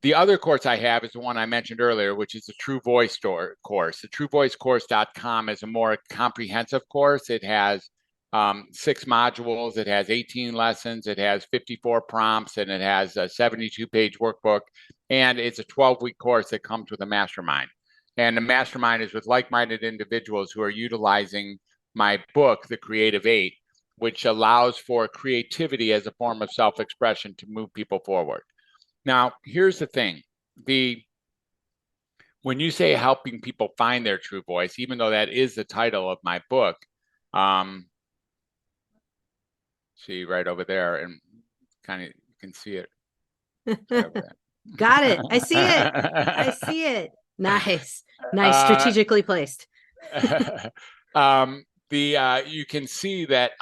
the other course I have is the one I mentioned earlier, which is the True Voice course. The truevoicecourse.com is a more comprehensive course. It has 6 modules. It has 18 lessons. It has 54 prompts, and it has a 72-page workbook. And it's a 12-week course that comes with a mastermind. And the mastermind is with like-minded individuals who are utilizing my book, The Creative 8, which allows for creativity as a form of self-expression to move people forward. Now, here's the thing. When you say helping people find their true voice, even though that is the title of my book, see right over there, and kind of you can see it. Got it. I see it. I see it. Nice. Strategically placed. You can see that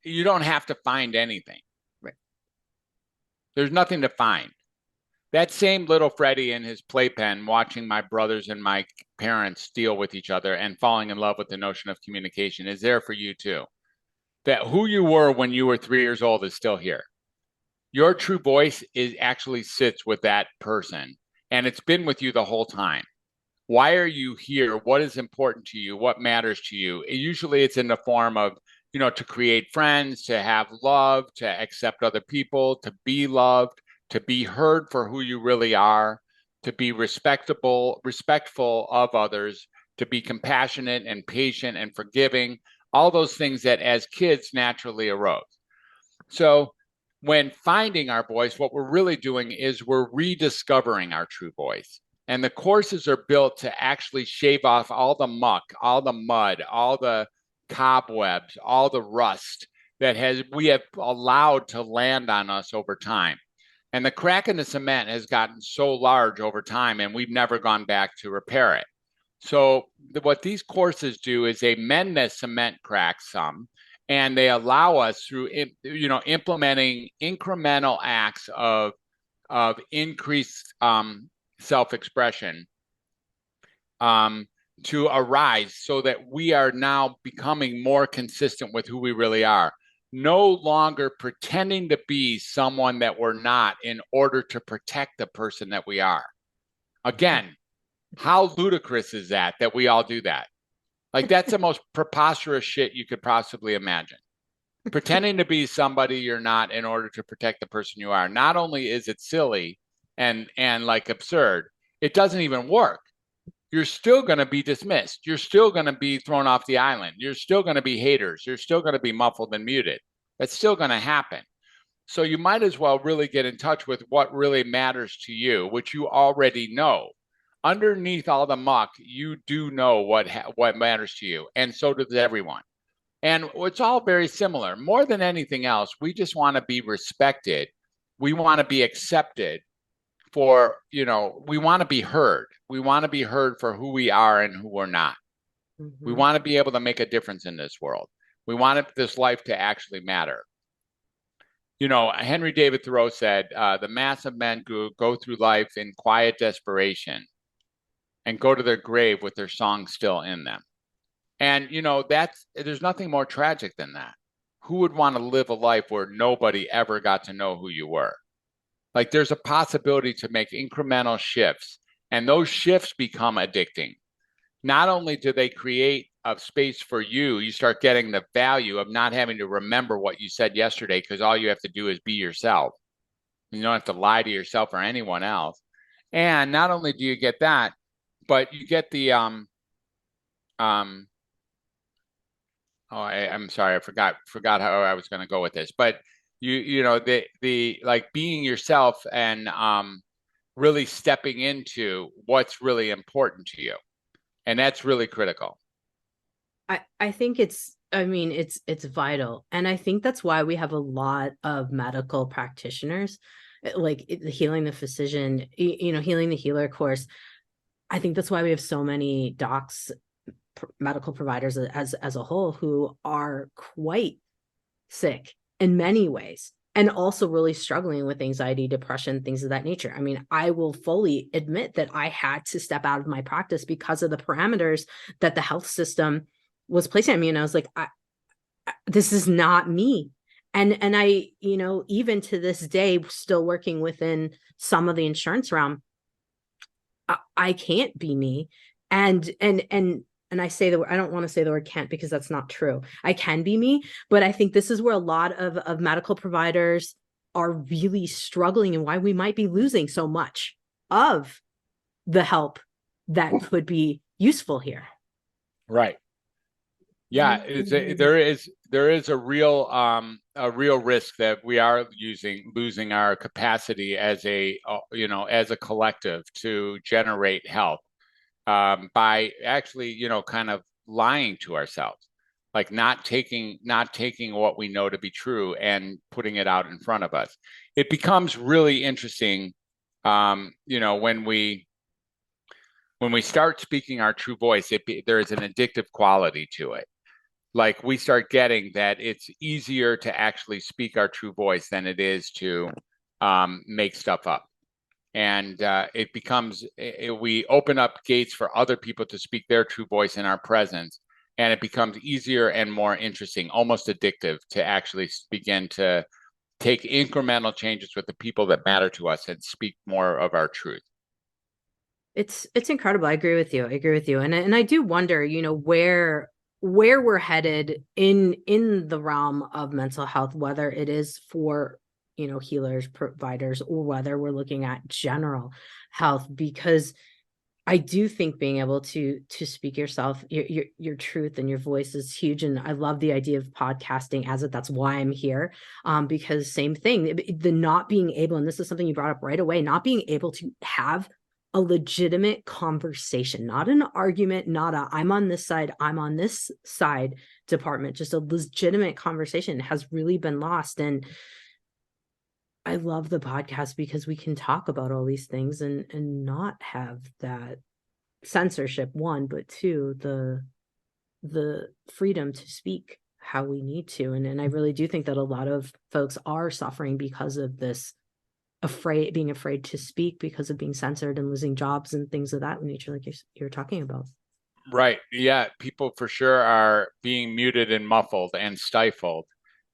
you don't have to find anything. Right. There's nothing to find. That same little Freddie in his playpen watching my brothers and my parents deal with each other and falling in love with the notion of communication is there for you too. That who you were when you were 3 years old is still here. Your true voice actually sits with that person, and it's been with you the whole time. Why are you here? What is important to you? What matters to you? Usually it's in the form of, to create friends, to have love, to accept other people, to be loved, to be heard for who you really are, to be respectful of others, to be compassionate and patient and forgiving, all those things that as kids naturally arose. So when finding our voice, what we're really doing is we're rediscovering our true voice. And the courses are built to actually shave off all the muck, all the mud, all the cobwebs, all the rust that we have allowed to land on us over time. And the crack in the cement has gotten so large over time, and we've never gone back to repair it. So what these courses do is they mend the cement cracks some, and they allow us through implementing incremental acts of increased self-expression to arise so that we are now becoming more consistent with who we really are. No longer pretending to be someone that we're not in order to protect the person that we are. Again, how ludicrous is that we all do that? Like, that's the most preposterous shit you could possibly imagine. Pretending to be somebody you're not in order to protect the person you are. Not only is it silly and like absurd, it doesn't even work. you're still going to be dismissed. You're still going to be thrown off the island. You're still going to be haters. You're still going to be muffled and muted. That's still going to happen. So you might as well really get in touch with what really matters to you, which you already know. Underneath all the muck, you do know what matters to you, and so does everyone. And it's all very similar. More than anything else, we just want to be respected. We want to be accepted for, we want to be heard. We want to be heard for who we are and who we're not. We want to be able to make a difference in this world. We want this life to actually matter. Henry David Thoreau said, the mass of men go through life in quiet desperation and go to their grave with their song still in them. And, there's nothing more tragic than that. Who would want to live a life where nobody ever got to know who you were? Like, there's a possibility to make incremental shifts, and those shifts become addicting. Not only do they create a space for you, you start getting the value of not having to remember what you said yesterday, because all you have to do is be yourself. You don't have to lie to yourself or anyone else. And not only do you get that, but you get the I'm sorry, I forgot how I was going to go with this, but the like being yourself and really stepping into what's really important to you, and that's really critical. I think it's vital, and I think that's why we have a lot of medical practitioners, like the Healing the Physician, Healing the Healer course. I think that's why we have so many docs, medical providers as a whole, who are quite sick in many ways, and also really struggling with anxiety, depression, things of that nature. I mean, I will fully admit that I had to step out of my practice because of the parameters that the health system was placing on me. And I was like, this is not me. And I, even to this day, still working within some of the insurance realm, I can't be me. And I say the word, I don't want to say the word can't, because that's not true. I can be me, but I think this is where a lot of medical providers are really struggling, and why we might be losing so much of the help that could be useful here. Right. Yeah, there is a real risk that we are losing our capacity as a collective to generate health, by actually, kind of lying to ourselves, like not taking what we know to be true and putting it out in front of us. It becomes really interesting, when we start speaking our true voice, there is an addictive quality to it. Like, we start getting that it's easier to actually speak our true voice than it is to make stuff up. And it becomes, we open up gates for other people to speak their true voice in our presence. And it becomes easier and more interesting, almost addictive, to actually begin to take incremental changes with the people that matter to us and speak more of our truth. It's incredible. I agree with you. And I do wonder, where we're headed in the realm of mental health, whether it is for, healers, providers, or whether we're looking at general health, because I do think being able to speak yourself, your truth and your voice is huge. And I love the idea of podcasting that's why I'm here. Because same thing, the not being able, and this is something you brought up right away, not being able to have a legitimate conversation, not an argument, not a I'm on this side, I'm on this side department, just a legitimate conversation has really been lost. And I love the podcast because we can talk about all these things and not have that censorship, one, but two, the freedom to speak how we need to. And I really do think that a lot of folks are suffering because of this, being afraid to speak because of being censored and losing jobs and things of that nature, like you're talking about. Right. Yeah. People for sure are being muted and muffled and stifled.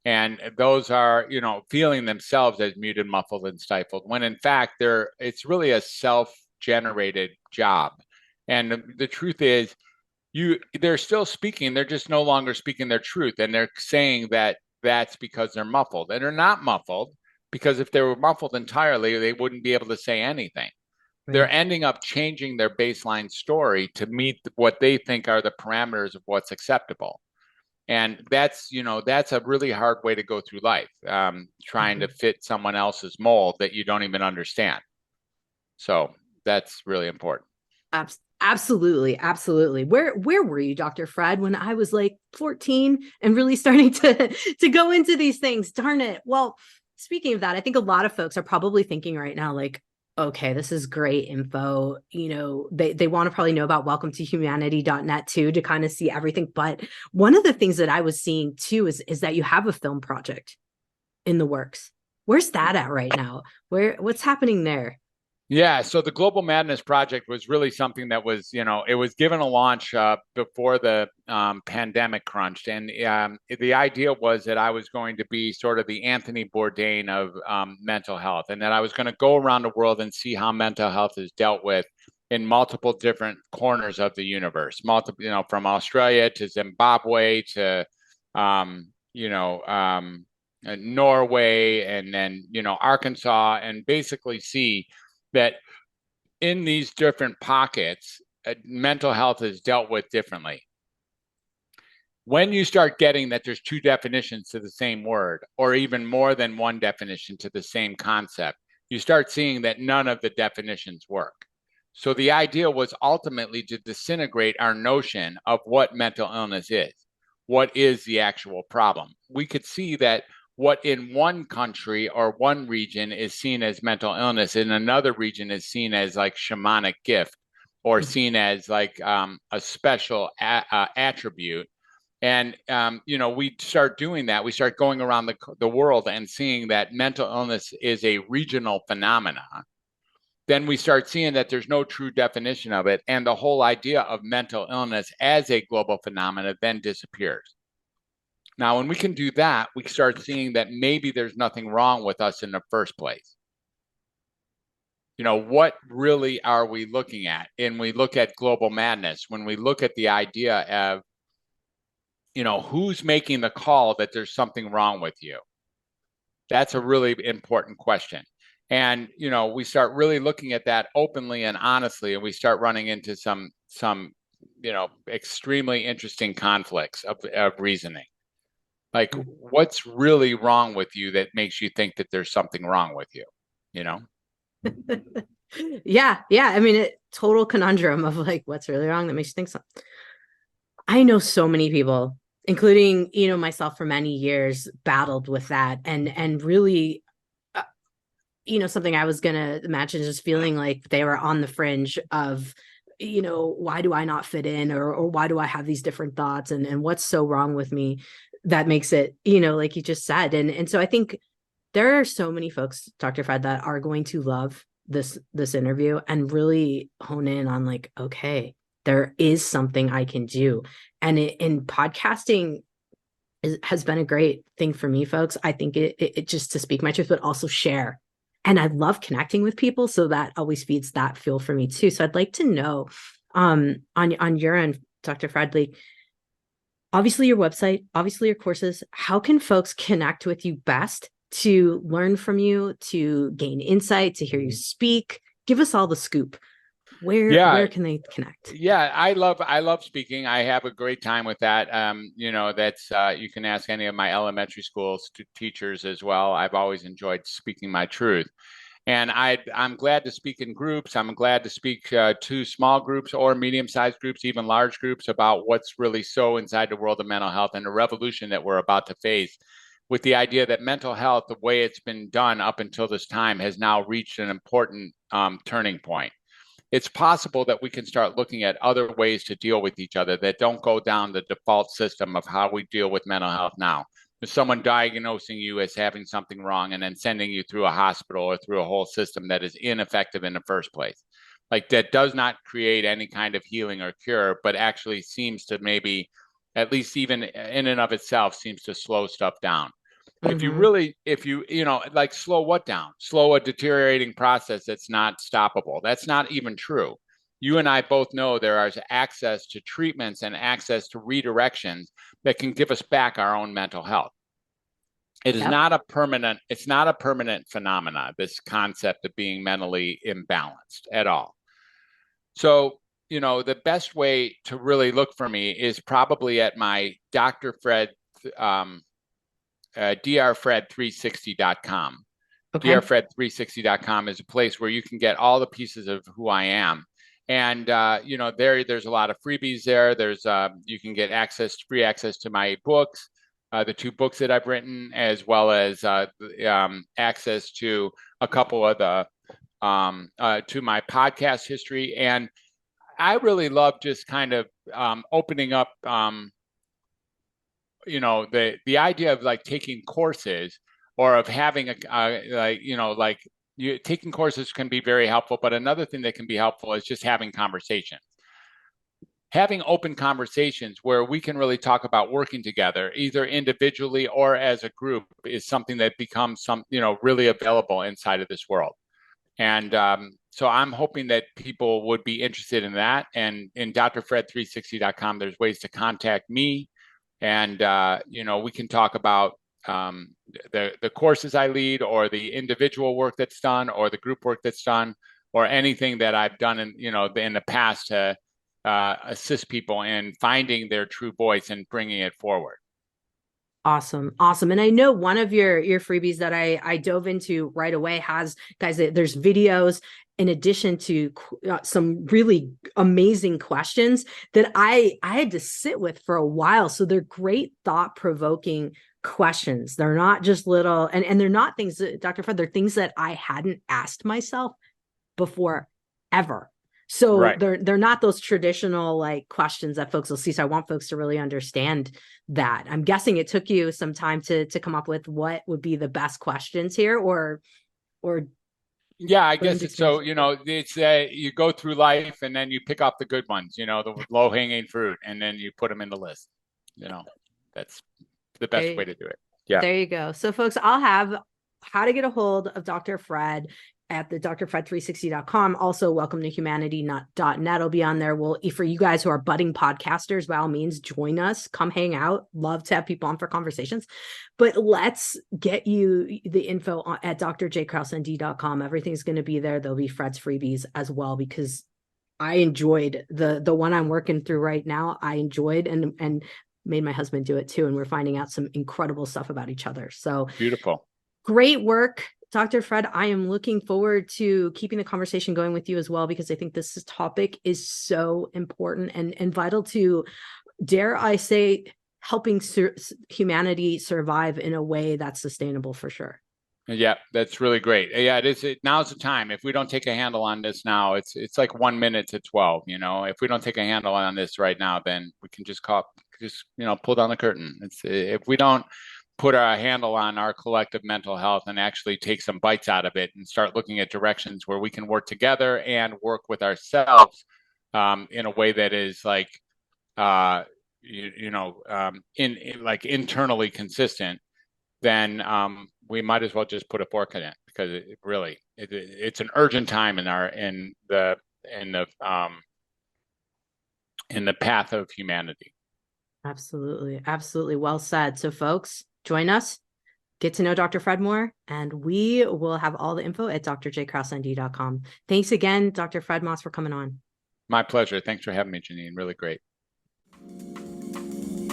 And those are, feeling themselves as muted, muffled, and stifled, when in fact it's really a self-generated job. And the truth is, they're still speaking, they're just no longer speaking their truth. And they're saying that that's because they're muffled. And they're not muffled, because if they were muffled entirely, they wouldn't be able to say anything. they're ending up changing their baseline story to meet what they think are the parameters of what's acceptable. And that's, that's a really hard way to go through life, trying to fit someone else's mold that you don't even understand. So that's really important. Absolutely. Absolutely. Where were you, Dr. Fred, when I was like 14 and really starting to go into these things? Darn it. Well, speaking of that, I think a lot of folks are probably thinking right now, like, okay, this is great info. They want to probably know about welcome to humanity.net too, to kind of see everything. But one of the things that I was seeing too is that you have a film project in the works. Where's that at right now? What's happening there? Yeah, so the Global Madness Project was really something that was, it was given a launch before the pandemic crunched. And the idea was that I was going to be sort of the Anthony Bourdain of mental health, and that I was going to go around the world and see how mental health is dealt with in multiple different corners of the universe, from Australia to Zimbabwe to, Norway, and then, Arkansas, and basically see that in these different pockets, mental health is dealt with differently. When you start getting that there's two definitions to the same word, or even more than one definition to the same concept, you start seeing that none of the definitions work. So the idea was ultimately to disintegrate our notion of what mental illness is. What is the actual problem? We could see that what in one country or one region is seen as mental illness in another region is seen as like shamanic gift, or seen as like a special attribute. And, we start doing that. We start going around the world and seeing that mental illness is a regional phenomena. Then we start seeing that there's no true definition of it. And the whole idea of mental illness as a global phenomena then disappears. Now, when we can do that, we start seeing that maybe there's nothing wrong with us in the first place. What really are we looking at? And we look at global madness, when we look at the idea of, who's making the call that there's something wrong with you? That's a really important question. And, we start really looking at that openly and honestly, and we start running into some extremely interesting conflicts of reasoning. Like, what's really wrong with you that makes you think that there's something wrong with you, Yeah. I mean, total conundrum of like, what's really wrong that makes you think something. I know so many people, including, myself, for many years battled with that, and really, something I was going to imagine, just feeling like they were on the fringe of, why do I not fit in, or why do I have these different thoughts, and what's so wrong with me that makes it, like you just said. And so I think there are so many folks, Dr. Fred, that are going to love this interview and really hone in on like, okay, there is something I can do. And in podcasting has been a great thing for me, folks. I think it just to speak my truth, but also share. And I love connecting with people. So that always feeds that fuel for me too. So I'd like to know, on your end, Dr. Fred, like, obviously your website, obviously your courses, how can folks connect with you best to learn from you, to gain insight, to hear you speak? Give us all the scoop. Where can they connect? Yeah, I love speaking. I have a great time with that. That's you can ask any of my elementary school teachers as well. I've always enjoyed speaking my truth. And I'm glad to speak in groups. I'm glad to speak to small groups or medium-sized groups, even large groups, about what's really so inside the world of mental health and the revolution that we're about to face, with the idea that mental health, the way it's been done up until this time, has now reached an important turning point. It's possible that we can start looking at other ways to deal with each other that don't go down the default system of how we deal with mental health now. There's someone diagnosing you as having something wrong and then sending you through a hospital or through a whole system that is ineffective in the first place. Like, that does not create any kind of healing or cure, but actually seems to maybe, at least even in and of itself, seems to slow stuff down. If you like, slow what down? Slow a deteriorating process that's not stoppable. That's not even true. You and I both know there is access to treatments and access to redirections that can give us back our own mental health. It is Yep. it's not a permanent phenomena, this concept of being mentally imbalanced at all. So, the best way to really look for me is probably at my Dr. Fred, drfred360.com. Okay. drfred360.com is a place where you can get all the pieces of who I am. And, there's a lot of freebies there. There's, you can get free access to my books, the 2 books that I've written, as well as access to a couple of to my podcast history. And I really love just kind of opening up, the idea of like taking courses, or of having taking courses can be very helpful. But another thing that can be helpful is just having conversations. Having open conversations where we can really talk about working together, either individually or as a group, is something that becomes really available inside of this world. And so I'm hoping that people would be interested in that. And in drfred360.com, there's ways to contact me. And, we can talk about the courses I lead, or the individual work that's done, or the group work that's done, or anything that I've done in the past to assist people in finding their true voice and bringing it forward. Awesome. And I know one of your freebies that I dove into right away has, guys, there's videos in addition to some really amazing questions that I had to sit with for a while. So they're great thought-provoking questions. They're not just little, and they're not things that, Dr. Fred, they're things that I hadn't asked myself before ever. So Right. they're not those traditional like questions that folks will see. So I want folks to really understand that. I'm guessing it took you some time to come up with what would be the best questions here, or yeah, I guess it's so, it's you go through life and then you pick up the good ones, the low hanging fruit, and then you put them in the list. That's the best way to do it. Yeah. There you go. So folks, I'll have how to get a hold of Dr. Fred at the drfred360.com. Also, welcome to humanity.net will be on there. For you guys who are budding podcasters, by all means, join us, come hang out. Love to have people on for conversations. But let's get you the info at drjkrause.com. Everything's going to be there. There'll be Fred's freebies as well, because I enjoyed the one I'm working through right now. I enjoyed and made my husband do it too. And we're finding out some incredible stuff about each other. So beautiful. Great work, Dr. Fred. I am looking forward to keeping the conversation going with you as well, because I think this topic is so important and vital to, dare I say, helping humanity survive in a way that's sustainable for sure. Yeah, that's really great. Yeah, it is. Now's the time. If we don't take a handle on this now, it's like 1 minute to 12. If we don't take a handle on this right now, then we can just pull down the curtain. If we don't put our handle on our collective mental health and actually take some bites out of it and start looking at directions where we can work together and work with ourselves in a way that is like, internally consistent, then we might as well just put a fork in it, because it's an urgent time in the path of humanity. Absolutely. Well said. So folks, join us, get to know Dr. Fred more, and we will have all the info at drjkrause.com. Thanks again, Dr. Fred Moss, for coming on. My pleasure. Thanks for having me, Jannine. Really great.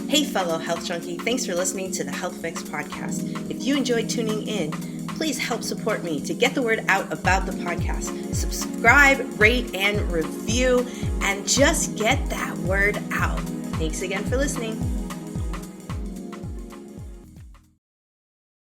Hey, fellow health junkie. Thanks for listening to the Health Fix podcast. If you enjoyed tuning in, please help support me to get the word out about the podcast. Subscribe, rate, and review, and just get that word out. Thanks again for listening.